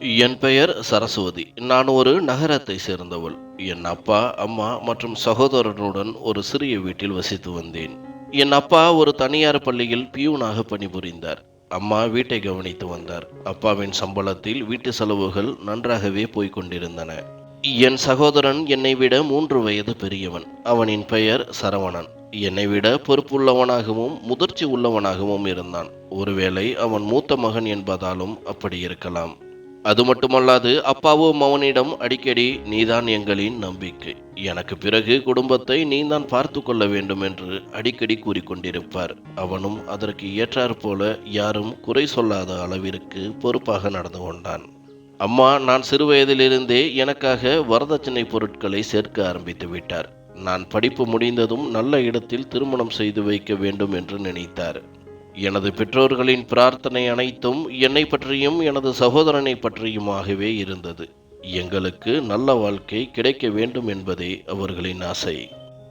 என் பெயர் சரஸ்வதி. நான் ஒரு நகரத்தை சேர்ந்தவள். என் அப்பா, அம்மா மற்றும் சகோதரனுடன் ஒரு சிறிய வீட்டில் வசித்து வந்தேன். என் அப்பா ஒரு தனியார் பள்ளியில் பியூனாக பணிபுரிந்தார். அம்மா வீட்டை கவனித்து வந்தார். அப்பாவின் சம்பளத்தில் வீட்டு செலவுகள் நன்றாகவே போய்க் கொண்டிருந்தன. என் சகோதரன் என்னை விட 3 வயது பெரியவன். அவனின் பெயர் சரவணன். என்னை விட பொறுப்புள்ளவனாகவும் முதிர்ச்சி உள்ளவனாகவும் இருந்தான். ஒருவேளை அவன் மூத்த மகன் என்பதாலும் அப்படி இருக்கலாம். அது மட்டுமல்லாது அப்பாவும் அவனிடம் அடிக்கடி நீதான் எங்களின் நம்பிக்கை, எனக்கு பிறகு குடும்பத்தை நீதான் பார்த்து கொள்ள வேண்டும் என்று அடிக்கடி கூறிக்கொண்டிருப்பார். அவனும் அதற்கு ஏற்றாற்போல யாரும் குறை சொல்லாத அளவிற்கு பொறுப்பாக நடந்து கொண்டான். அம்மா நான் சிறுவயதிலிருந்தே எனக்காக வரதட்சணை பொருட்களை சேர்க்க ஆரம்பித்து விட்டார். நான் படிப்பு முடிந்ததும் நல்ல இடத்தில் திருமணம் செய்து வைக்க வேண்டும் என்று நினைத்தார். எனது பெற்றோர்களின் பிரார்த்தனை அனைத்தும் என்னை பற்றியும் எனது சகோதரனை பற்றியுமாகவே இருந்தது. எங்களுக்கு நல்ல வாழ்க்கை கிடைக்க வேண்டும் என்பதே அவர்களின் ஆசை.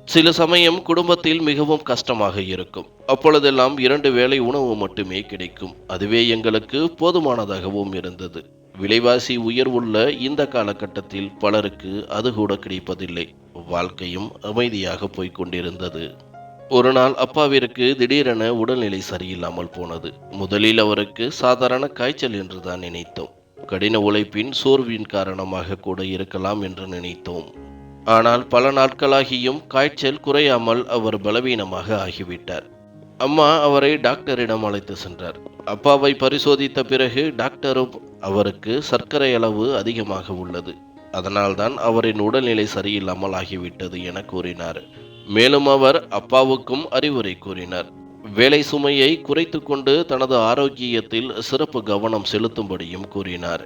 சில சமயம் குடும்பத்தில் மிகவும் கஷ்டமாக இருக்கும். அப்பொழுதெல்லாம் 2 வேளை உணவு மட்டுமே கிடைக்கும். அதுவே எங்களுக்கு போதுமானதாகவும் இருந்தது. விலைவாசி உயர்வுள்ள இந்த காலகட்டத்தில் பலருக்கு அது கூட கிடைப்பதில்லை. வாழ்க்கையும் அமைதியாக போய்க் கொண்டிருந்தது. ஒரு நாள் அப்பாவிற்கு திடீரென உடல்நிலை சரியில்லாமல் போனது. முதலில் அவருக்கு சாதாரண காய்ச்சல் என்றுதான் நினைத்தோம். கடின உழைப்பின் சோர்வின் காரணமாக கூட இருக்கலாம் என்று நினைத்தோம். ஆனால் பல நாட்களாகியும் காய்ச்சல் குறையாமல் அவர் பலவீனமாக ஆகிவிட்டார். அம்மா அவரை டாக்டரிடம் அழைத்து சென்றார். அப்பாவை பரிசோதித்த பிறகு டாக்டரும் அவருக்கு சர்க்கரை அளவு அதிகமாக உள்ளது, அதனால்தான் அவரின் உடல்நிலை சரியில்லாமல் ஆகிவிட்டது என கூறினார். மேலும் அவர் அப்பாவுக்கும் அறிவுரை கூறினார். வேலை சுமையை குறைத்து கொண்டு தனது ஆரோக்கியத்தில் சிறப்பு கவனம் செலுத்தும்படியும் கூறினார்.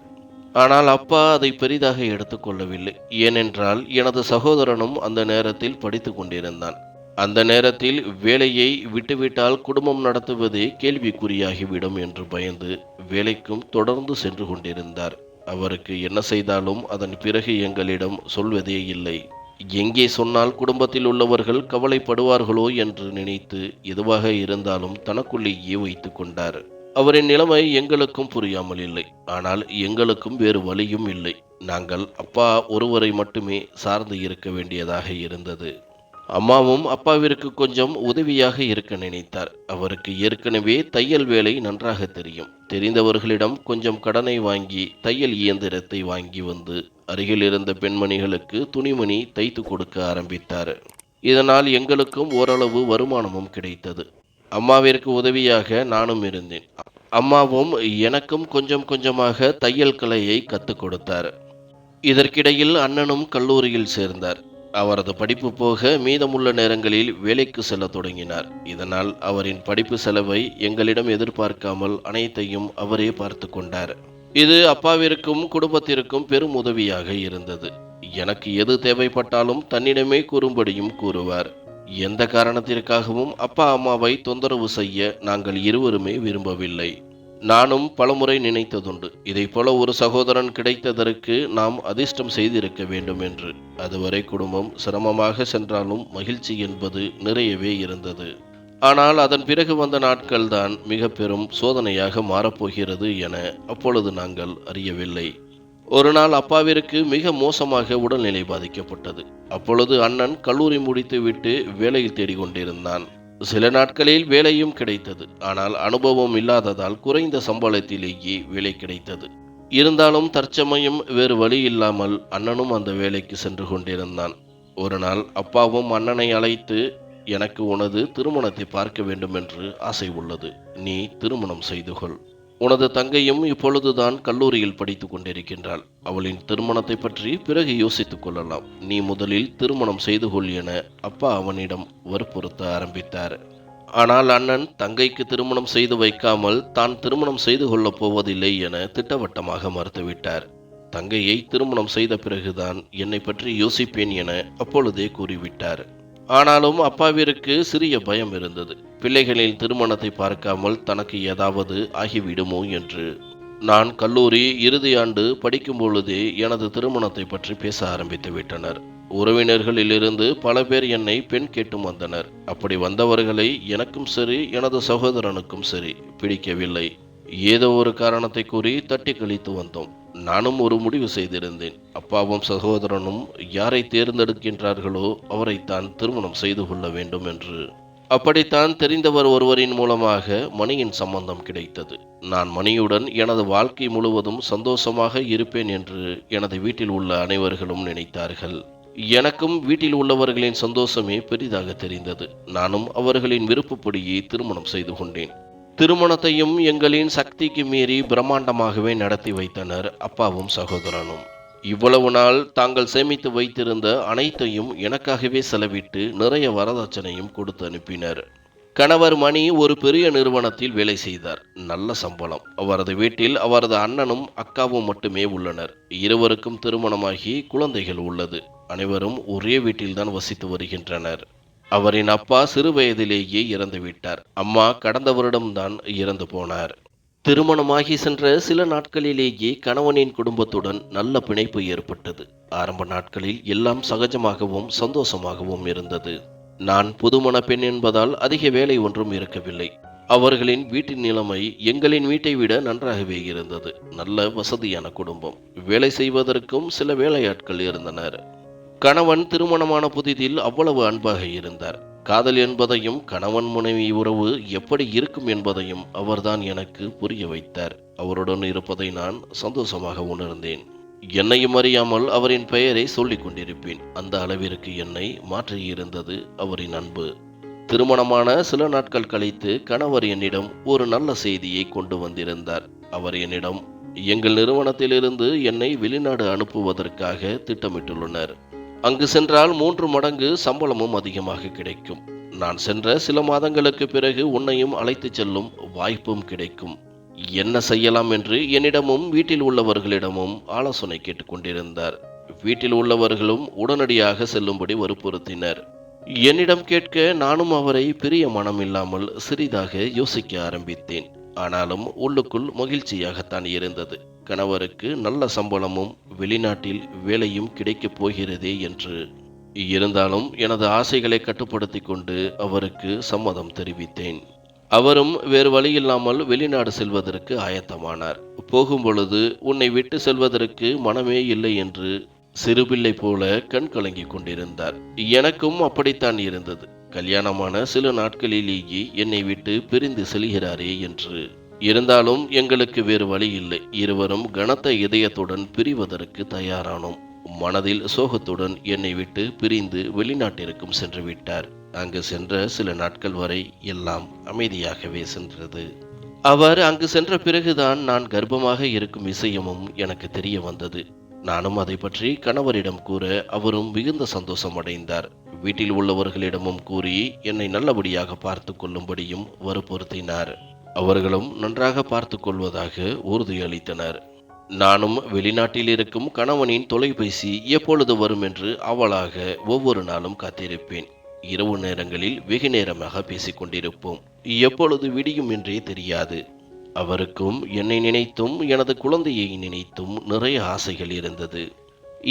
ஆனால் அப்பா அதை பெரிதாக எடுத்துக்கொள்ளவில்லை. ஏனென்றால் எனது சகோதரனும் அந்த நேரத்தில் படித்து கொண்டிருந்தான். அந்த நேரத்தில் வேலையை விட்டுவிட்டால் குடும்பம் நடத்துவதே கேள்விக்குறியாகிவிடும் என்று பயந்து வேலைக்கும் தொடர்ந்து சென்று கொண்டிருந்தார். அவருக்கு என்ன செய்தாலும் அதன் பிறகு எங்களிடம் சொல்வதே இல்லை. எங்கே சொன்னால் குடும்பத்தில் உள்ளவர்கள் கவலைப்படுவார்களோ என்று நினைத்து எதுவாக இருந்தாலும் தனக்குள்ளேயே வைத்து கொண்டார். அவரின் நிலைமை எங்களுக்கும் புரியாமல் இல்லை. ஆனால் எங்களுக்கும் வேறு வழியும் இல்லை. நாங்கள் அப்பா ஒருவரை மட்டுமே சார்ந்து இருக்க வேண்டியதாக இருந்தது. அம்மாவும் அப்பாவிற்கு கொஞ்சம் உதவியாக இருக்க நினைத்தார். அவருக்கு ஏற்கனவே தையல் வேலை நன்றாக தெரியும். தெரிந்தவர்களிடம் கொஞ்சம் கடனை வாங்கி தையல் இயந்திரத்தை வாங்கி வந்து அருகில் இருந்த பெண்மணிகளுக்கு துணிமணி தைத்து கொடுக்க ஆரம்பித்தார். இதனால் எங்களுக்கும் ஓரளவு வருமானமும் கிடைத்தது. அம்மாவிற்கு உதவியாக நானும் இருந்தேன். அம்மாவும் எனக்கும் கொஞ்சம் கொஞ்சமாக தையல் கலையை கற்றுக் கொடுத்தார். இதற்கிடையில் அண்ணனும் கல்லூரியில் சேர்ந்தார். அவரது படிப்பு போக மீதமுள்ள நேரங்களில் வேலைக்கு செல்ல தொடங்கினார். இதனால் அவரின் படிப்பு செலவை எங்களிடம் எதிர்பார்க்காமல் அனைத்தையும் அவரே பார்த்து கொண்டார். இது அப்பாவிற்கும் குடும்பத்திற்கும் பெரும் உதவியாக இருந்தது. எனக்கு எது தேவைப்பட்டாலும் தன்னிடமே கூறும்படியும் கூறுவார். எந்த காரணத்திற்காகவும் அப்பா அம்மாவை தொந்தரவு செய்ய நாங்கள் இருவருமே விரும்பவில்லை. நானும் பலமுறை நினைத்ததுண்டு, இதை போல ஒரு சகோதரன் கிடைத்ததற்கு நாம் அதிர்ஷ்டம் செய்திருக்க வேண்டும் என்று. அதுவரை குடும்பம் சிரமமாக சென்றாலும் மகிழ்ச்சி என்பது நிறையவே இருந்தது. ஆனால் அதன் பிறகு வந்த நாட்கள்தான் மிக பெரும் சோதனையாக மாறப்போகிறது என அப்பொழுது நாங்கள் அறியவில்லை. ஒரு நாள் அப்பாவிற்கு மிக மோசமாக உடல்நிலை பாதிக்கப்பட்டது. அப்பொழுது அண்ணன் கல்லூரி முடித்துவிட்டு வேலையில் தேடிக்கொண்டிருந்தான். சில நாட்களில் வேலையும் கிடைத்தது. ஆனால் அனுபவம் இல்லாததால் குறைந்த சம்பளத்திலேயே வேலை கிடைத்தது. இருந்தாலும் தற்சமயம் வேறு வழி இல்லாமல் அண்ணனும் அந்த வேலைக்கு சென்று கொண்டிருந்தான். ஒரு நாள் அப்பாவும் அண்ணனை அழைத்து, எனக்கு உனது திருமணத்தை பார்க்க வேண்டும் என்று ஆசை உள்ளது, நீ திருமணம் செய்து கொள். உனது தங்கையும் இப்பொழுதுதான் கல்லூரியில் படித்து கொண்டிருக்கின்றாள். அவளின் திருமணத்தை பற்றி பிறகு யோசித்துக் கொள்ளலாம். நீ முதலில் திருமணம் செய்து கொள் என அப்பா அவனிடம் வற்புறுத்த ஆரம்பித்தார். ஆனால் அண்ணன் தங்கைக்கு திருமணம் செய்து வைக்காமல் தான் திருமணம் செய்து கொள்ளப் போவதில்லை என திட்டவட்டமாக மறுத்துவிட்டார். தங்கையை திருமணம் செய்த பிறகுதான் என்னை பற்றி யோசிப்பேன் என அப்பொழுதே கூறிவிட்டார். ஆனாலும் அப்பாவிற்கு சிறிய பயம் இருந்தது. பிள்ளைகளின் திருமணத்தை பார்க்காமல் தனக்கு ஏதாவது ஆகிவிடுமோ என்று. நான் கல்லூரி இறுதி ஆண்டு படிக்கும் பொழுதே எனது திருமணத்தை பற்றி பேச ஆரம்பித்து விட்டனர். உறவினர்களிலிருந்து பல பேர் என்னை பெண் கேட்டும் வந்தனர். அப்படி வந்தவர்களை எனக்கும் சரி எனது சகோதரனுக்கும் சரி பிடிக்கவில்லை. ஏதோ ஒரு காரணத்தை கூறி தட்டி கழித்து வந்தோம். நானும் ஒரு முடிவு செய்திருந்தேன். அப்பாவும் சகோதரனும் யாரை தேர்ந்தெடுக்கின்றார்களோ அவரைத்தான் திருமணம் செய்து கொள்ள வேண்டும் என்று. அப்படித்தான் தெரிந்தவர் ஒருவரின் மூலமாக மணியின் சம்பந்தம் கிடைத்தது. நான் மணியுடன் எனது வாழ்க்கை முழுவதும் சந்தோஷமாக இருப்பேன் என்று எனது வீட்டில் உள்ள அனைவர்களும் நினைத்தார்கள். எனக்கும் வீட்டில் உள்ளவர்களின் சந்தோஷமே பெரிதாக தெரிந்தது. நானும் அவர்களின் விருப்பப்படியே திருமணம் செய்து கொண்டேன். திருமணத்தையும் எங்களின் சக்திக்கு மீறி பிரம்மாண்டமாகவே நடத்தி வைத்தனர் அப்பாவும் சகோதரனும். இவ்வளவு நாள் தாங்கள் சேமித்து வைத்திருந்த அனைத்தையும் எனக்காகவே செலவிட்டு நிறைய வரதட்சணையும் கொடுத்து அனுப்பினர். கணவர் மணி ஒரு பெரிய நிறுவனத்தில் வேலை செய்தார். நல்ல சம்பளம். அவரது வீட்டில் அவரது அண்ணனும் அக்காவும் மட்டுமே உள்ளனர். இருவருக்கும் திருமணமாகி குழந்தைகள் உள்ளது. அனைவரும் ஒரே வீட்டில்தான் வசித்து வருகின்றனர். அவரின் அப்பா சிறு வயதிலேயே இறந்துவிட்டார். அம்மா கடந்த வருடம்தான் இறந்து போனார். திருமணமாகி சென்ற சில நாட்களிலேயே கணவனின் குடும்பத்துடன் நல்ல பிணைப்பு ஏற்பட்டது. ஆரம்ப நாட்களில் எல்லாம் சகஜமாகவும் சந்தோஷமாகவும் இருந்தது. நான் புதுமண பெண் என்பதால் அதிக வேலை ஒன்றும் இருக்கவில்லை. அவர்களின் வீட்டின் நிலைமை எங்களின் வீட்டை விட நன்றாகவே இருந்தது. நல்ல வசதியான குடும்பம். வேலை செய்வதற்கும் சில வேலையாட்கள் இருந்தனர். கணவன் திருமணமான புதிதில் அவ்வளவு அன்பாக இருந்தார். காதல் என்பதையும் கணவன் மனைவி உறவு எப்படி இருக்கும் என்பதையும் அவர்தான் எனக்கு புரிய வைத்தார். அவருடன் இருப்பதை நான் சந்தோஷமாக உணர்ந்தேன். என்னையும் அறியாமல் அவரின் பெயரை சொல்லிக் கொண்டிருப்பேன். அந்த அளவிற்கு என்னை மாற்றியிருந்தது அவரின் அன்பு. திருமணமான சில நாட்கள் கழித்து கணவர் என்னிடம் ஒரு நல்ல செய்தியை கொண்டு வந்திருந்தார். அவர் என்னிடம் எங்கள் நிறுவனத்திலிருந்து என்னை வெளிநாடு அனுப்புவதற்காக திட்டமிட்டுள்ளனர். அங்கு சென்றால் 3 மடங்கு சம்பளமும் அதிகமாக கிடைக்கும். நான் சென்ற சில மாதங்களுக்கு பிறகு உன்னையும் அழைத்து செல்லும் வாய்ப்பும் கிடைக்கும். என்ன செய்யலாம் என்று என்னிடமும் வீட்டில் உள்ளவர்களிடமும் ஆலோசனை கேட்டுக்கொண்டிருந்தார். வீட்டில் உள்ளவர்களும் உடனடியாக செல்லும்படி வற்புறுத்தினர். என்னிடம் கேட்க நானும் அவரை பிரிய மனம் இல்லாமல் சிறிதாக யோசிக்க ஆரம்பித்தேன். ஆனாலும் உள்ளுக்குள் மகிழ்ச்சியாகத்தான் இருந்தது. கணவருக்கு நல்ல சம்பளமும் வெளிநாட்டில் வேலையும் கிடைக்கப் போகிறதே என்று. இருந்தாலும் எனது ஆசைகளை கட்டுப்படுத்தி கொண்டு அவருக்கு சம்மதம் தெரிவித்தேன். அவரும் வேறு வழியில்லாமல் வெளிநாடு செல்வதற்கு ஆயத்தமானார். போகும்பொழுது உன்னை விட்டு செல்வதற்கு மனமே இல்லை என்று சிறுபிள்ளை போல கண் கலங்கிக் கொண்டிருந்தார். எனக்கும் அப்படித்தான் இருந்தது. கல்யாணமான சில நாட்களிலேயே என்னை விட்டு பிரிந்து செல்கிறாரே என்று. இருந்தாலும் எங்களுக்கு வேறு வழி இல்லை. இருவரும் கனத்த இதயத்துடன் பிரிவதற்கு தயாரானோம். மனதில் சோகத்துடன் என்னை விட்டு பிரிந்து வெளிநாட்டிற்கும் சென்று விட்டார். அங்கு சென்ற சில நாட்கள் வரை எல்லாம் அமைதியாகவே சென்றது. அவர் அங்கு சென்ற பிறகுதான் நான் கர்ப்பமாக இருக்கும் விஷயமும் எனக்கு தெரிய வந்தது. நானும் அதை பற்றி கணவரிடம் கூற அவரும் மிகுந்த சந்தோஷம் அடைந்தார். வீட்டில் உள்ளவர்களிடமும் கூறி என்னை நல்லபடியாக பார்த்து கொள்ளும்படியும் வற்புறுத்தினார். அவர்களும் நன்றாக பார்த்து கொள்வதாக உறுதியளித்தனர். நானும் வெளிநாட்டில் இருக்கும் கணவனின் தொலைபேசி எப்பொழுது வரும் என்று அவளாக ஒவ்வொரு நாளும் காத்திருப்பேன். இரவு நேரங்களில் வெகு நேரமாக பேசிக் கொண்டிருப்போம். எப்பொழுது விடியும் என்றே தெரியாது. அவருக்கும் என்னை நினைத்தும் எனது குழந்தையை நினைத்தும் நிறைய ஆசைகள் இருந்தது.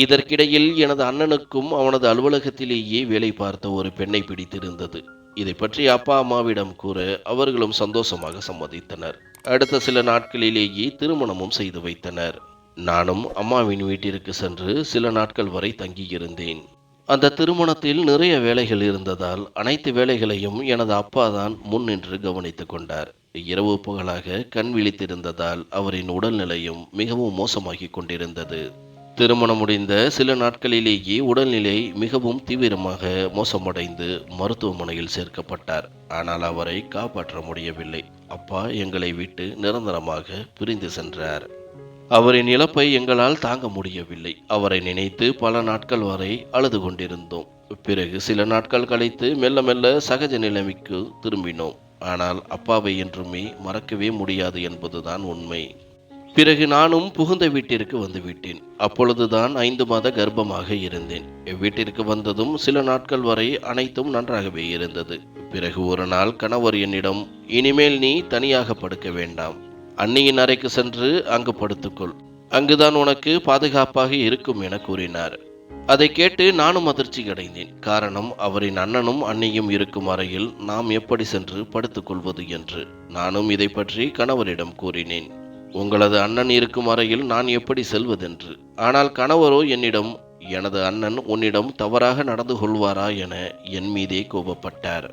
இதற்கிடையில் எனது அண்ணனுக்கும் அவனது அலுவலகத்திலேயே வேலை பார்த்த ஒரு பெண்ணை பிடித்திருந்தது. இதை பற்றி அப்பா அம்மாவிடம் கூற அவர்களும் சந்தோஷமாக சம்மதித்தனர். அடுத்த சில நாட்களிலேயே திருமணமும் செய்து வைத்தனர். நானும் அம்மாவின் வீட்டிற்கு சென்று சில நாட்கள் வரை தங்கியிருந்தேன். அந்த திருமணத்தில் நிறைய வேலைகள் இருந்ததால் அனைத்து வேலைகளையும் எனது அப்பா தான் முன்னின்று கவனித்துக் கொண்டார். இரவு பகலாக கண் விழித்திருந்ததால் அவரின் உடல்நிலையும் மிகவும் மோசமாகி கொண்டிருந்தது. திருமணம் முடிந்த சில நாட்களிலேயே உடல்நிலை மிகவும் தீவிரமாக மோசமடைந்து மருத்துவமனையில் சேர்க்கப்பட்டார். ஆனால் அவரை காப்பாற்ற முடியவில்லை. அப்பா எங்களை விட்டு நிரந்தரமாக பிரிந்து சென்றார். அவரின் இழப்பை எங்களால் தாங்க முடியவில்லை. அவரை நினைத்து பல நாட்கள் வரை அழுது கொண்டிருந்தோம். பிறகு சில நாட்கள் கழித்து மெல்ல மெல்ல சகஜ நிலைமைக்கு திரும்பினோம். ஆனால் அப்பாவை என்றுமே மறக்கவே முடியாது என்பதுதான் உண்மை. பிறகு நானும் புகுந்த வீட்டிற்கு வந்துவிட்டேன். அப்பொழுதுதான் 5 மாத கர்ப்பமாக இருந்தேன். வீட்டிற்கு வந்ததும் சில நாட்கள் வரை அனைத்தும் நன்றாகவே இருந்தது. பிறகு ஒரு நாள் கணவர் என்னிடம், இனிமேல் நீ தனியாக படுக்க வேண்டாம், அண்ணியின் அறைக்கு சென்று அங்கு படுத்துக்கொள், அங்குதான் உனக்கு பாதுகாப்பாக இருக்கும் என கூறினார். அதை கேட்டு நானும் அதிர்ச்சி அடைந்தேன். காரணம், அவரின் அண்ணனும் அண்ணியும் இருக்கும் அறையில் நாம் எப்படி சென்று படுத்துக்கொள்வது என்று. நானும் இதை பற்றி கணவரிடம் கூறினேன். உங்களது அண்ணன் இருக்கும் அறையில் நான் எப்படி செல்வதென்று. ஆனால் கணவரோ என்னிடம், எனது அண்ணன் உன்னிடம் தவறாக நடந்து கொள்வாரா என என் மீதே கோபப்பட்டார்.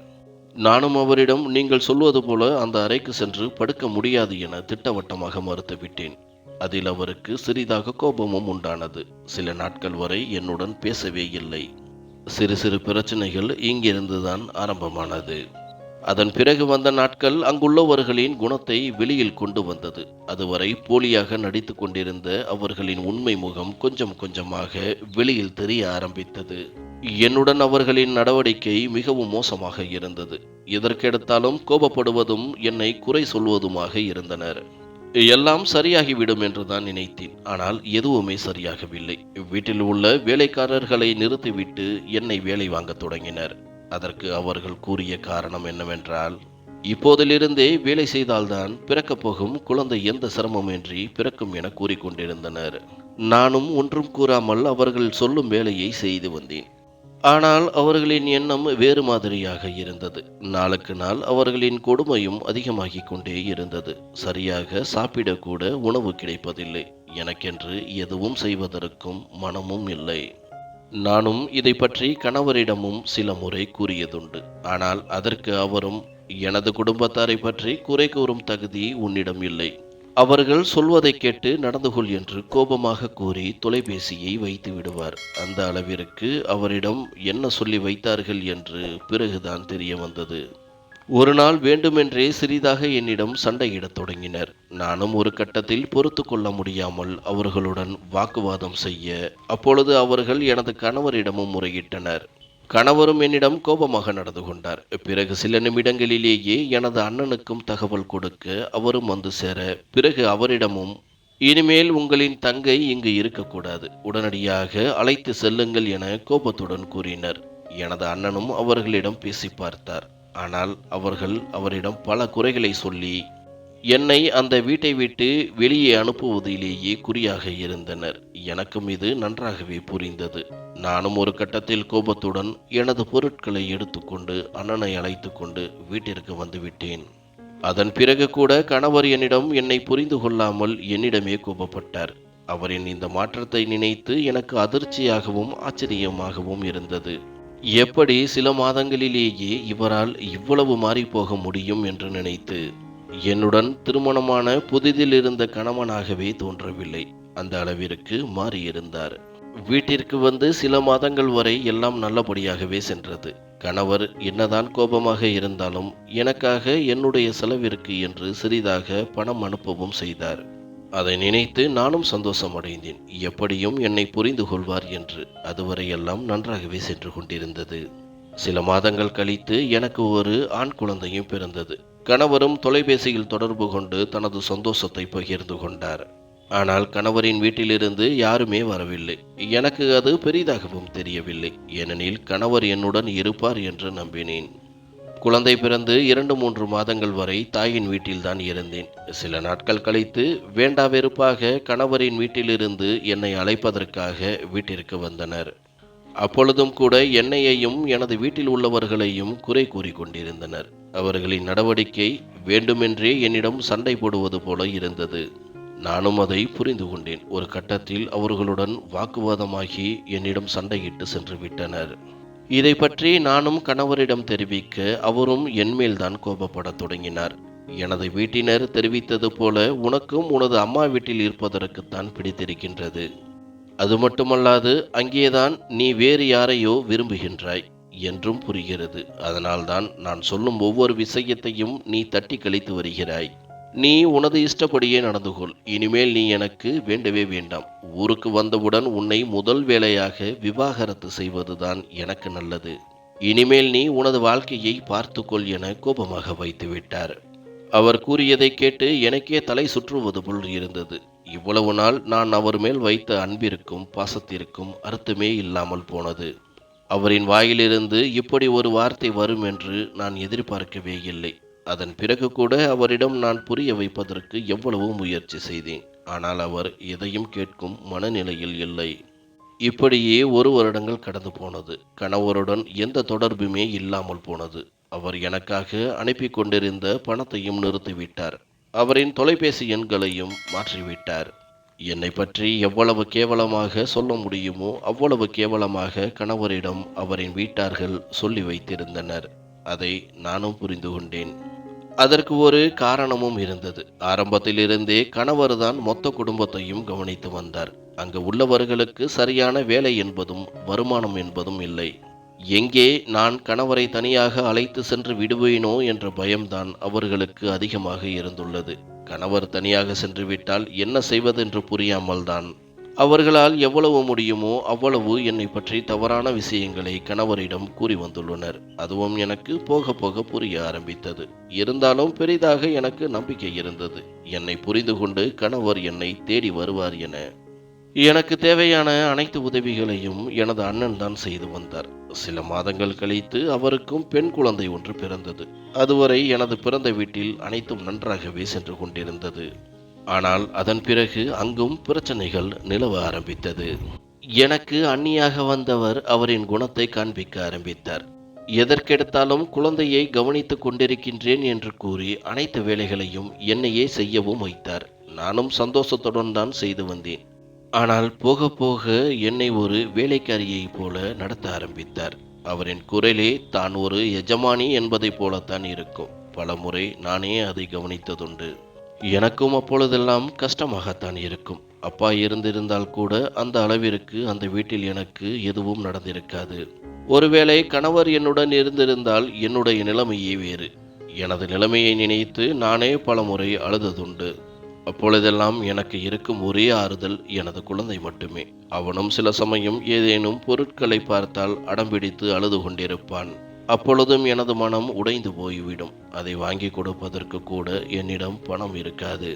நானும் அவரிடம் நீங்கள் சொல்வது போல அந்த அறைக்கு சென்று படுக்க முடியாது என திட்டவட்டமாக மறுத்துவிட்டேன். அதில் அவருக்கு சிறிதாக கோபமும் உண்டானது. சில நாட்கள் வரை என்னுடன் பேசவே இல்லை. சிறு சிறு பிரச்சனைகள் இங்கிருந்துதான் ஆரம்பமானது. அதன் பிறகு வந்த நாட்கள் அங்குள்ளவர்களின் குணத்தை வெளியில் கொண்டு வந்தது. அதுவரை போலியாக நடித்து கொண்டிருந்த அவர்களின் உண்மை முகம் கொஞ்சம் கொஞ்சமாக வெளியில் தெரிய ஆரம்பித்தது. என்னுடன் அவர்களின் நடவடிக்கை மிகவும் மோசமாக இருந்தது. எதற்கெடுத்தாலும் கோபப்படுவதும் என்னை குறை சொல்வதுமாக இருந்தனர். எல்லாம் சரியாகிவிடும் என்றுதான் நினைத்தேன். ஆனால் எதுவுமே சரியாகவில்லை. வீட்டில் உள்ள வேலைக்காரர்களை நிறுத்திவிட்டு என்னை வேலை வாங்கத் தொடங்கினர். அதற்கு அவர்கள் கூறிய காரணம் என்னவென்றால், இப்போதிலிருந்தே வேலை செய்தால்தான் பிறக்கப் போகும் குழந்தை எந்த சிரமமின்றி பிறக்கும் என கூறிக்கொண்டிருந்தனர். நானும் ஒன்றும் கூறாமல் அவர்கள் சொல்லும் வேலையை செய்து வந்தேன். ஆனால் அவர்களின் எண்ணம் வேறு மாதிரியாக இருந்தது. நாளுக்கு நாள் அவர்களின் கொடுமையும் அதிகமாகிக் கொண்டே இருந்தது. சரியாக சாப்பிடக்கூட உணவு கிடைப்பதில்லை. எனக்கென்று எதுவும் செய்வதற்கும் மனமும் இல்லை. நானும் இதை பற்றி கணவரிடமும் சில முறை கூறியதுண்டு. ஆனால் அதற்கு அவரும், எனது குடும்பத்தாரை பற்றி குறை கூறும் தகுதி உன்னிடம் இல்லை. அவர்கள் சொல்வதை கேட்டு நடந்து கொள் என்று கோபமாக கூறி தொலைபேசியை வைத்து விடுவார். அந்த அளவிற்கு அவரிடம் என்ன சொல்லி வைத்தார்கள் என்று பிறகுதான் தெரிய வந்தது. ஒரு நாள் வேண்டுமென்றே சிறிதாக என்னிடம் சண்டையிடத் தொடங்கினர். நானும் ஒரு கட்டத்தில் பொறுத்து கொள்ள முடியாமல் அவர்களுடன் வாக்குவாதம் செய்ய, அப்பொழுது அவர்கள் எனது கணவரிடமும் முறையிட்டனர். கணவரும் என்னிடம் கோபமாக நடந்து கொண்டார். பிறகு சில நிமிடங்களிலேயே எனது அண்ணனுக்கும் தகவல் கொடுக்க அவரும் வந்து சேர, பிறகு அவரிடமும், இனிமேல் உங்களின் தங்கை இங்கு இருக்கக்கூடாது, உடனடியாக அழைத்து செல்லுங்கள் என கோபத்துடன் கூறினர். எனது அண்ணனும் அவர்களிடம் பேசி பார்த்தார். ஆனால் அவர்கள் அவரிடம் பல குறைகளை சொல்லி என்னை அந்த வீட்டை விட்டு வெளியே அனுப்புவதிலேயே குறியாக இருந்தனர். எனக்கும் இது நன்றாகவே புரிந்தது. நானும் ஒரு கட்டத்தில் கோபத்துடன் எனது பொருட்களை எடுத்துக்கொண்டு அண்ணனை அழைத்து கொண்டு வீட்டிற்கு வந்துவிட்டேன். அதன் பிறகு கூட கணவர் என்னை புரிந்து கொள்ளாமல் என்னிடமே கோபப்பட்டார். அவரின் இந்த மாற்றத்தை நினைத்து எனக்கு அதிர்ச்சியாகவும் ஆச்சரியமாகவும் இருந்தது. எப்படி சில மாதங்களிலேயே இவரால் இவ்வளவு மாறிப்போக முடியும் என்று நினைத்து, என்னுடன் திருமணமான புதிதில் இருந்த கணவனாகவே தோன்றவில்லை. அந்த அளவிற்கு மாறியிருந்தார். வீட்டிற்கு வந்து சில மாதங்கள் வரை எல்லாம் நல்லபடியாகவே சென்றது. கணவர் என்னதான் கோபமாக இருந்தாலும் எனக்காக என்னுடைய செலவிற்கு என்று சிறிதாக பணம் அனுப்பவும் செய்தார். அதை நினைத்து நானும் சந்தோஷம் அடைந்தேன். எப்படியும் என்னை புரிந்து கொள்வார் என்று. அதுவரை எல்லாம் நன்றாகவே சென்று கொண்டிருந்தது. சில மாதங்கள் கழித்து எனக்கு ஒரு ஆண் குழந்தையும் பிறந்தது. கணவரும் தொலைபேசியில் தொடர்பு கொண்டு தனது சந்தோஷத்தை பகிர்ந்து கொண்டார். ஆனால் கணவரின் வீட்டிலிருந்து யாருமே வரவில்லை. எனக்கு அது பெரிதாகவும் தெரியவில்லை. ஏனெனில் கணவர் என்னுடன் இருப்பார் என்று நம்பினேன். குழந்தை பிறந்து 2-3 மாதங்கள் வரை தாயின் வீட்டில்தான் இருந்தேன். சில நாட்கள் கழித்து வேண்டா வெறுப்பாக கணவரின் வீட்டிலிருந்து என்னை அழைப்பதற்காக வீட்டிற்கு வந்தனர். அப்பொழுதும் கூட என்னையையும் எனது வீட்டில் உள்ளவர்களையும் குறை கூறிக்கொண்டிருந்தனர். அவர்களின் நடவடிக்கை வேண்டுமென்றே என்னிடம் சண்டை போடுவது போல இருந்தது. நானும் அதை புரிந்து கொண்டேன். ஒரு கட்டத்தில் அவர்களுடன் வாக்குவாதமாகி என்னிடம் சண்டையிட்டு சென்று விட்டனர். இதை பற்றி நானும் கணவரிடம் தெரிவிக்க அவரும் என்மேல்தான் கோபப்படத் தொடங்கினார். எனது வீட்டினர் தெரிவித்தது போல உனக்கும் உனது அம்மா வீட்டில் இருப்பதற்குத்தான் பிடித்திருக்கின்றது. அது மட்டுமல்லாது அங்கேதான் நீ வேறு யாரையோ விரும்புகின்றாய் என்றும் புரிகிறது. அதனால்தான் நான் சொல்லும் ஒவ்வொரு விஷயத்தையும் நீ தட்டி கழித்து வருகிறாய். நீ உனது இஷ்டப்படியே நடந்து கொள். இனிமேல் நீ எனக்கு வேண்டவே வேண்டாம். ஊருக்கு வந்தவுடன் உன்னை முதல் வேலையாக விவாகரத்து செய்வதுதான் எனக்கு நல்லது. இனிமேல் நீ உனது வாழ்க்கையை பார்த்துக்கொள் என கோபமாக வைத்து விட்டார். அவர் கூறியதை கேட்டு எனக்கே தலை சுற்றுவது போல் இருந்தது. இவ்வளவு நாள் நான் அவர் மேல் வைத்த அன்பிற்கும் பாசத்திற்கும் அர்த்தமே இல்லாமல் போனது. அவரின் வாயிலிருந்து இப்படி ஒரு வார்த்தை வரும் என்று நான் எதிர்பார்க்கவே இல்லை. அதன் பிறகு கூட அவரிடம் நான் புரிய வைப்பதற்கு எவ்வளவோ முயற்சி செய்தேன். ஆனால் அவர் எதையும் கேட்கும் மனநிலையில் இல்லை. இப்படியே 1 வருடங்கள் கடந்து போனது. கணவருடன் எந்த தொடர்புமே இல்லாமல் போனது. அவர் எனக்காக அனுப்பி கொண்டிருந்த பணத்தையும் நிறுத்திவிட்டார். அவரின் தொலைபேசி எண்களையும் மாற்றிவிட்டார். என்னை பற்றி எவ்வளவு கேவலமாக சொல்ல முடியுமோ அவ்வளவு கேவலமாக கணவரிடம் அவரின் வீட்டார்கள் சொல்லி வைத்திருந்தனர். அதை நானும் புரிந்து கொண்டேன். அதற்கு ஒரு காரணமும் இருந்தது. ஆரம்பத்திலிருந்தே கணவர்தான் மொத்த குடும்பத்தையும் கவனித்து வந்தார். அங்கு உள்ளவர்களுக்கு சரியான வேலை என்பதும் வருமானம் என்பதும் இல்லை. எங்கே நான் கணவரை தனியாக அழைத்து சென்று விடுவேனோ என்ற பயம்தான் அவர்களுக்கு அதிகமாக இருந்துள்ளது. கணவர் தனியாக சென்று விட்டால் என்ன செய்வதென்று புரியாமல் தான் அவர்களால் எவ்வளவு முடியுமோ அவ்வளவு என்னை பற்றி தவறான விஷயங்களை கணவரிடம் கூறி வந்துள்ளனர். அதுவும் எனக்கு போக போக புரிய ஆரம்பித்தது. இருந்தாலும் பெரிதாக எனக்கு நம்பிக்கை இருந்தது. என்னை புரிந்து கொண்டு கணவர் என்னை தேடி வருவார் என. எனக்கு தேவையான அனைத்து உதவிகளையும் எனது அண்ணன் தான் செய்து வந்தார். சில மாதங்கள் கழித்து அவருக்கும் பெண் குழந்தை ஒன்று பிறந்தது. அதுவரை எனது பிறந்த வீட்டில் அனைத்தும் நன்றாகவே சென்று கொண்டிருந்தது. ஆனால் அதன் பிறகு அங்கும் பிரச்சனைகள் நிலவ ஆரம்பித்தது. எனக்கு அண்ணியாக வந்தவர் அவரின் குணத்தை காண்பிக்க ஆரம்பித்தார். எதற்கெடுத்தாலும் குழந்தையை கவனித்துக் கொண்டிருக்கின்றேன் என்று கூறி அனைத்து வேலைகளையும் என்னையே செய்யவும் வைத்தார். நானும் சந்தோஷத்துடன் தான் செய்து வந்தேன். ஆனால் போக போக என்னை ஒரு வேலைக்காரியை போல நடத்த ஆரம்பித்தார். அவரின் குரலே தான் ஒரு எஜமானி என்பதைப் போலத்தான் இருக்கும். பல முறை நானே அதை கவனித்ததுண்டு. எனக்கும் அப்பொழுதெல்லாம் கஷ்டமாகத்தான் இருக்கும். அப்பா இருந்திருந்தால் கூட அந்த அளவிற்கு அந்த வீட்டில் எனக்கு எதுவும் நடந்திருக்காது. ஒருவேளை கணவர் என்னுடன் இருந்திருந்தால் என்னுடைய நிலைமையே வேறு. எனது நிலைமையை நினைத்து நானே பல முறை அழுததுண்டு. அப்பொழுதெல்லாம் எனக்கு இருக்கும் ஒரே ஆறுதல் எனது குழந்தை மட்டுமே. அவனும் சில சமயம் ஏதேனும் பொருட்களை பார்த்தால் அடம்பிடித்து அழுது கொண்டிருப்பான். அப்பொழுதும் எனது மனம் உடைந்து போய்விடும். அதை வாங்கி கொடுப்பதற்கு கூட என்னிடம் பணம் இருக்காது.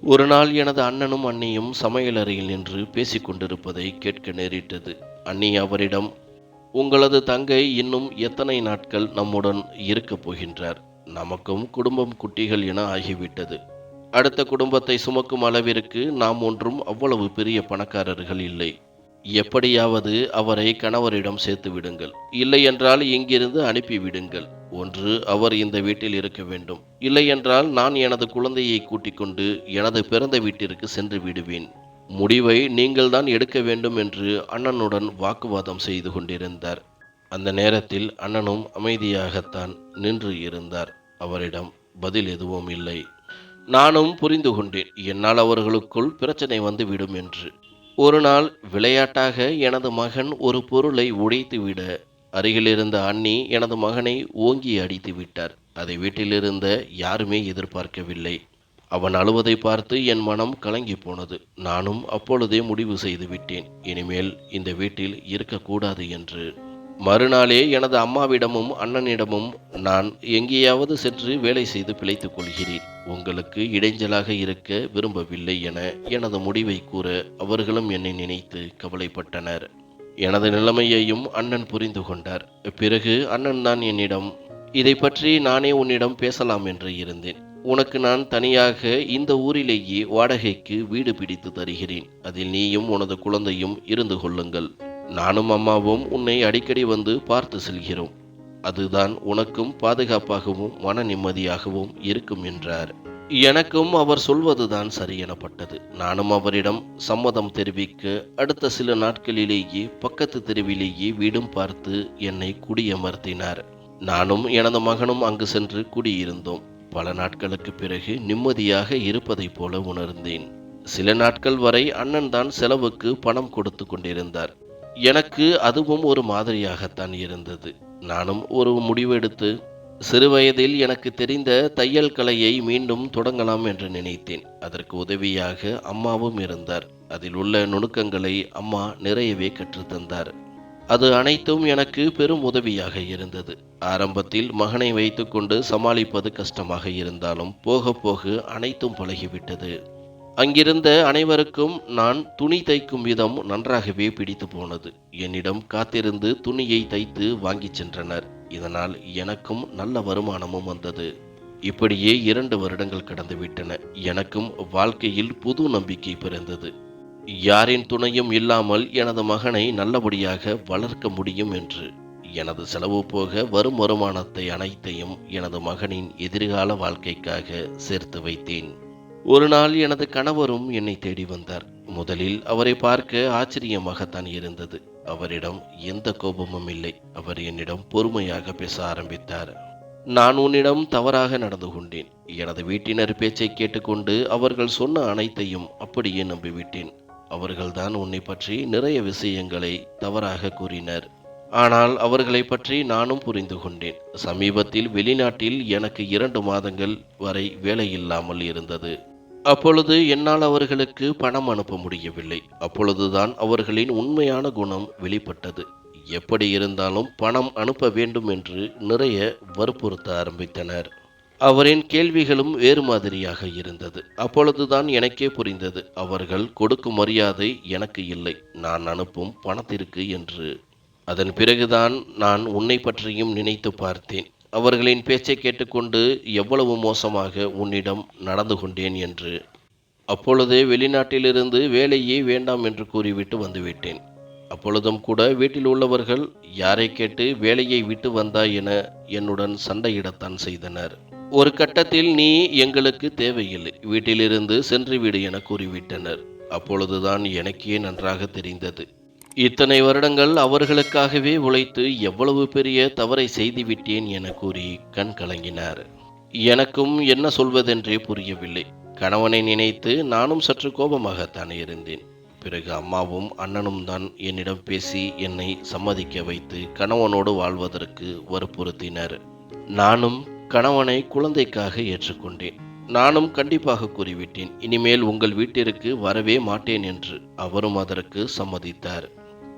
ஒரு நாள் எனது அண்ணனும் அண்ணியும் சமையலறையில் நின்று பேசிக்கொண்டிருப்பதை கேட்க நேரிட்டது. அண்ணி அவரிடம், உங்களது தங்கை இன்னும் எத்தனை நாட்கள் நம்முடன் இருக்கப் போகின்றார்? நமக்கும் குடும்பம் குட்டிகள் என ஆகிவிட்டது. அடுத்த குடும்பத்தை சுமக்கும் அளவிற்கு நாம் ஒன்றும் அவ்வளவு பெரிய பணக்காரர்கள் இல்லை. எப்படியாவது அவரை கணவரிடம் சேர்த்து விடுங்கள். இல்லை என்றால் இங்கிருந்து அனுப்பிவிடுங்கள். ஒன்று அவர் இந்த வீட்டில் இருக்க வேண்டும், இல்லை என்றால் நான் எனது குழந்தையை கூட்டிக் கொண்டு எனது பிறந்த வீட்டிற்கு சென்று விடுவேன். முடிவை நீங்கள் தான் எடுக்க வேண்டும் என்று அண்ணனுடன் வாக்குவாதம் செய்து கொண்டிருந்தார். அந்த நேரத்தில் அண்ணனும் அமைதியாகத்தான் நின்று இருந்தார். அவரிடம் பதில் எதுவும் இல்லை. நானும் புரிந்து கொண்டேன், என்னால் அவர்களுக்குள் பிரச்சனை வந்துவிடும் என்று. ஒரு நாள் விளையாட்டாக எனது மகன் ஒரு பொருளை உடைத்துவிட அருகிலிருந்த அண்ணி எனது மகனை ஓங்கி அடித்து விட்டார். அதை வீட்டிலிருந்த யாருமே எதிர்பார்க்கவில்லை. அவன் அழுவதை பார்த்து என் மனம் கலங்கி போனது. நானும் அப்பொழுதே முடிவு செய்து விட்டேன், இனிமேல் இந்த வீட்டில் இருக்கக்கூடாது என்று. மறுநாளே எனது அம்மாவிடமும் அண்ணனிடமும், நான் எங்கேயாவது சென்று வேலை செய்து பிழைத்துக் கொள்கிறேன், உங்களுக்கு இடைஞ்சலாக இருக்க விரும்பவில்லை என எனது முடிவை கூற அவர்களும் என்னை நினைத்து கவலைப்பட்டனர். எனது நிலைமையையும் அண்ணன் புரிந்து கொண்டார். பிறகு அண்ணன் தான் என்னிடம், இதை பற்றி நானே உன்னிடம் பேசலாம் என்று இருந்தேன். உனக்கு நான் தனியாக இந்த ஊரிலேயே வாடகைக்கு வீடு பிடித்து தருகிறேன். அதில் நீயும் உனது குழந்தையும் இருந்து கொள்ளுங்கள். நானும் அம்மாவும் உன்னை அடிக்கடி வந்து பார்த்து செல்கிறோம். அதுதான் உனக்கும் பாதுகாப்பாகவும் மன நிம்மதியாகவும் இருக்கும் என்றார். எனக்கும் அவர் சொல்வதுதான் சரி எனப்பட்டது. நானும் அவரிடம் சம்மதம் தெரிவிக்க அடுத்த சில நாட்களிலேயே பக்கத்து தெருவிலேயே வீடும் பார்த்து என்னை குடியமர்த்தினார். நானும் எனது மகனும் அங்கு சென்று குடியிருந்தோம். பல நாட்களுக்கு பிறகு நிம்மதியாக இருப்பதைப் போல உணர்ந்தேன். சில நாட்கள் வரை அண்ணன் தான் செலவுக்கு பணம் கொடுத்து கொண்டிருந்தார். எனக்கு அதுவும் ஒரு மாதிரியாகத்தான் இருந்தது. நானும் ஒரு முடிவெடுத்து சிறுவயதில் எனக்கு தெரிந்த தையல் கலையை மீண்டும் தொடங்கலாம் என்று நினைத்தேன். அதற்கு உதவியாக அம்மாவும் இருந்தார். அதில் உள்ள நுணுக்கங்களை அம்மா நிறையவே கற்றுத்தந்தார். அது அனைத்தும் எனக்கு பெரும் உதவியாக இருந்தது. ஆரம்பத்தில் மகனை வைத்துக்கொண்டு சமாளிப்பது கஷ்டமாக இருந்தாலும் போக போக அனைத்தும் பழகிவிட்டது. அங்கிருந்த அனைவருக்கும் நான் துணி தைக்கும் விதம் நன்றாகவே பிடித்து போனது. என்னிடம் காத்திருந்து துணியை தைத்து வாங்கிச் சென்றனர். இதனால் எனக்கும் நல்ல வருமானமும் வந்தது. இப்படியே 2 வருடங்கள் கடந்துவிட்டன. எனக்கும் வாழ்க்கையில் புது நம்பிக்கை பிறந்தது. யாரின் துணையும் இல்லாமல் எனது மகனை நல்லபடியாக வளர்க்க முடியும் என்று. எனது செலவு போக வரும் வருமானத்தை அனைத்தையும் எனது மகனின் எதிர்கால வாழ்க்கைக்காக சேர்த்து வைத்தேன். ஒரு நாள் எனது கணவரும் என்னை தேடி வந்தார். முதலில் அவரை பார்க்க ஆச்சரியமாகத்தான் இருந்தது. அவரிடம் எந்த கோபமும் இல்லை. அவர் என்னிடம் பொறுமையாக பேச ஆரம்பித்தார். நான் உன்னிடம் தவறாக நடந்து கொண்டேன். எனது வீட்டினர் பேச்சை கேட்டுக்கொண்டு அவர்கள் சொன்ன அனைத்தையும் அப்படியே நம்பிவிட்டேன். அவர்கள்தான் உன்னை பற்றி நிறைய விஷயங்களை தவறாக கூறினர். ஆனால் அவர்களை பற்றி நானும் புரிந்து கொண்டேன். சமீபத்தில் வெளிநாட்டில் எனக்கு 2 மாதங்கள் வரை வேலை இல்லாமல் இருந்தது. அப்பொழுது என்னால் அவர்களுக்கு பணம் அனுப்ப முடியவில்லை. அப்பொழுதுதான் அவர்களின் உண்மையான குணம் வெளிப்பட்டது. எப்படி இருந்தாலும் பணம் அனுப்ப வேண்டும் என்று நிறைய வற்புறுத்த ஆரம்பித்தனர். அவரின் கேள்விகளும் வேறு மாதிரியாக இருந்தது. அப்பொழுதுதான் எனக்கே புரிந்தது, அவர்கள் கொடுக்கும் மரியாதை எனக்கு இல்லை, நான் அனுப்பும் பணத்திற்கு என்று. அதன் பிறகுதான் நான் உன்னை பற்றியும் நினைத்து பார்த்தேன். அவர்களின் பேச்சை கேட்டுக்கொண்டு எவ்வளவு மோசமாக உன்னிடம் நடந்து கொண்டேன் என்று. அப்பொழுதே வெளிநாட்டிலிருந்து வேலையே வேண்டாம் என்று கூறிவிட்டு வந்துவிட்டேன். அப்பொழுதும் கூட வீட்டில் உள்ளவர்கள் யாரை கேட்டு வேலையை விட்டு வந்தாய் என என்னுடன் சண்டையிடத்தான் செய்தனர். ஒரு கட்டத்தில் நீ எங்களுக்கு தேவையில்லை, வீட்டிலிருந்து சென்று விடு என கூறிவிட்டனர். அப்பொழுதுதான் எனக்கே நன்றாக தெரிந்தது, இத்தனை வருடங்கள் அவர்களுக்காகவே உழைத்து எவ்வளவு பெரிய தவறை செய்துவிட்டேன் என கூறி கண் கலங்கினார். எனக்கும் என்ன சொல்வதென்றே புரியவில்லை. கணவனை நினைத்து நானும் சற்று கோபமாகத்தான் இருந்தேன். பிறகு அம்மாவும் அண்ணனும் தான் என்னிடம் பேசி என்னை சம்மதிக்க வைத்து கணவனோடு வாழ்வதற்கு வற்புறுத்தினர். நானும் கணவனை குழந்தைக்காக ஏற்றுக்கொண்டேன். நானும் கண்டிப்பாக கூறிவிட்டேன், இனிமேல் உங்கள் வீட்டிற்கு வரவே மாட்டேன் என்று. அவரும் அதற்கு சம்மதித்தார்.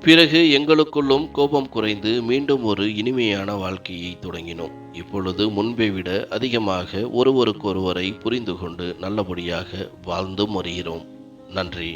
பிறகு எங்களுக்குள்ளும் கோபம் குறைந்து மீண்டும் ஒரு இனிமையான வாழ்க்கையை தொடங்கினோம். இப்பொழுது முன்பை விட அதிகமாக ஒருவருக்கொருவரை புரிந்து கொண்டு நல்லபடியாக வாழ்ந்தும் வருகிறோம். நன்றி.